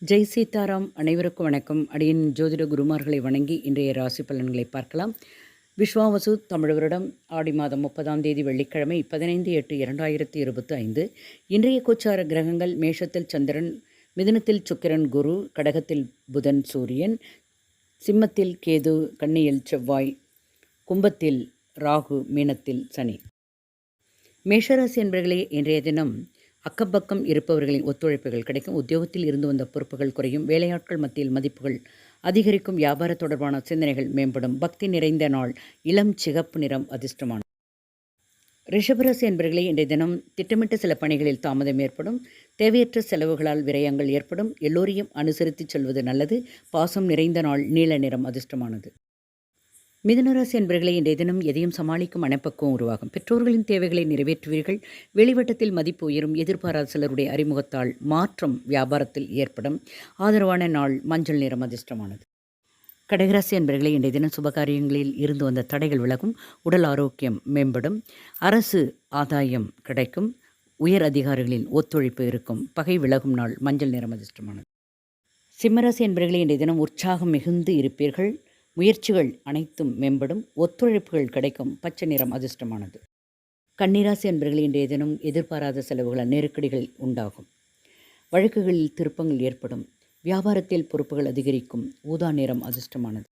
ஜெய் சீதாராம். அனைவருக்கும் வணக்கம். அடியின் ஜோதிட குருமார்களை வணங்கி இன்றைய ராசி பலன்களை பார்க்கலாம். விஸ்வாவசு தமிழ் வருடம் ஆடி மாதம் 30ஆம் தேதி வெள்ளிக்கிழமை 15/8/2025. இன்றைய கோச்சார கிரகங்கள்: மேஷத்தில் சந்திரன், மிதுனத்தில் சுக்கிரன், குரு, கடகத்தில் புதன், சூரியன், சிம்மத்தில் கேது, கன்னியில் செவ்வாய், கும்பத்தில் ராகு, மீனத்தில் சனி. மேஷராசி என்பவர்களே, இன்றைய தினம் அக்கப்பக்கம் இருப்பவர்களின் ஒத்துழைப்புகள் கிடைக்கும். உத்தியோகத்தில் இருந்து வந்த பொறுப்புகள் குறையும். வேலையாட்கள் மத்தியில் மதிப்புகள் அதிகரிக்கும். வியாபார தொடர்பான சிந்தனைகள் மேம்படும். பக்தி நிறைந்த நாள். இளம் சிகப்பு நிறம் அதிர்ஷ்டமான. ரிஷபராசி என்பவர்களே, இன்றைய தினம் திட்டமிட்ட சில பணிகளில் தாமதம் ஏற்படும். தேவையற்ற செலவுகளால் விரயங்கள் ஏற்படும். எல்லோரையும் அனுசரித்து செல்வது நல்லது. பாசம் நிறைந்த நாள். நீல நிறம் அதிர்ஷ்டமானது. மிதுனராசி என்பவர்களே, இன்றைய தினம் எதையும் சமாளிக்கும் மனப்பக்குவம் உருவாகும். பெற்றோர்களின் தேவைகளை நிறைவேற்றுவீர்கள். வெளிவட்டத்தில் மதிப்பு உயரும். எதிர்பாராத சிலருடைய அறிமுகத்தால் மாற்றம் வியாபாரத்தில் ஏற்படும். ஆதரவான நாள். மஞ்சள் நிறம் அதிர்ஷ்டமானது. கடகராசி என்பவர்களே, இன்றைய தினம் சுபகாரியங்களில் இருந்து வந்த தடைகள் விலகும். உடல் ஆரோக்கியம் மேம்படும். அரசு ஆதாயம் கிடைக்கும். உயர் அதிகாரிகளின் ஒத்துழைப்பு இருக்கும். பகை விலகும் நாள். மஞ்சள் நிறம் அதிர்ஷ்டமானது. சிம்மராசி என்பவர்களே, இன்றைய தினம் உற்சாகம் மிகுந்து இருப்பீர்கள். முயற்சிகள் அனைத்தும் மேம்படும். ஒத்துழைப்புகள் கிடைக்கும். பச்சை நிறம் அதிர்ஷ்டமானது. கன்னிராசி என்பவர்களே, இன்றைய தினம் எதிர்பாராத செலவுகளால் நெருக்கடிகள் உண்டாகும். வழக்குகளில் திருப்பங்கள் ஏற்படும். வியாபாரத்தில் பொறுப்புகள் அதிகரிக்கும். ஊதா நிறம் அதிர்ஷ்டமானது.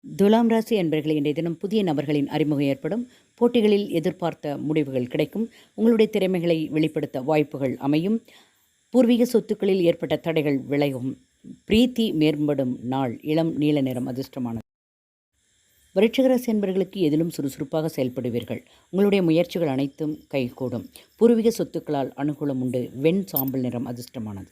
துலாம் ராசி என்பவர்களே, இன்றைய தினம் புதிய நபர்களின் அறிமுகம் ஏற்படும். போட்டிகளில் எதிர்பார்த்த முடிவுகள் கிடைக்கும். உங்களுடைய திறமைகளை வெளிப்படுத்த வாய்ப்புகள் அமையும். பூர்வீக சொத்துக்களில் ஏற்பட்ட தடைகள் விலகும். பிரீத்தி மேம்படும் நாள். இளம் நீல நிறம் அதிர்ஷ்டமானது. விருச்சிகராசி என்பவர்களுக்கு எதிலும் சுறுசுறுப்பாக செயல்படுவீர்கள். உங்களுடைய முயற்சிகள் அனைத்தும் கைகூடும். பூர்வீக சொத்துக்களால் அனுகூலம் உண்டு. வெண் சாம்பல் நிறம் அதிர்ஷ்டமானது.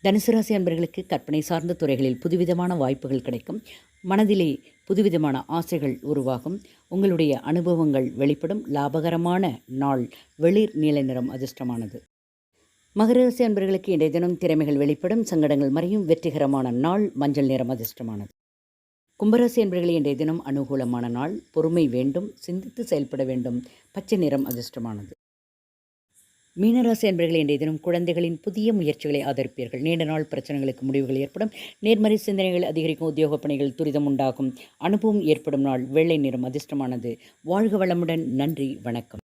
தனுசு ராசி என்பவர்களுக்கு கற்பனை சார்ந்த துறைகளில் புதுவிதமான வாய்ப்புகள் கிடைக்கும். மனதிலே புதுவிதமான ஆசைகள் உருவாகும். உங்களுடைய அனுபவங்கள் வெளிப்படும். லாபகரமான நாள். வெளிர் நீல நிறம் அதிர்ஷ்டமானது. மகர ராசி என்பவர்களுக்கு இன்றைய தினம் திறமைகள் வெளிப்படும். சங்கடங்கள் மறையும். வெற்றிகரமான நாள். மஞ்சள் நிறம் அதிர்ஷ்டமானது. கும்பராசி என்பவர்களே, இன்றைய தினம் அனுகூலமான நாள். பொறுமை வேண்டும். சிந்தித்து செயல்பட வேண்டும். பச்சை நிறம் அதிர்ஷ்டமானது. மீனராசி என்பவர்களே, இன்றைய தினம் குழந்தைகளின் புதிய முயற்சிகளை ஆதரிப்பீர்கள். நீண்ட நாள் பிரச்சனைகளுக்கு முடிவுகள் ஏற்படும். நேர்மறை சிந்தனைகள் அதிகரிக்கும். உத்தியோக பணிகள் துரிதம் உண்டாகும். அனுபவம் ஏற்படும் நாள். வெள்ளை நிறம் அதிர்ஷ்டமானது. வாழ்க வளமுடன். நன்றி, வணக்கம்.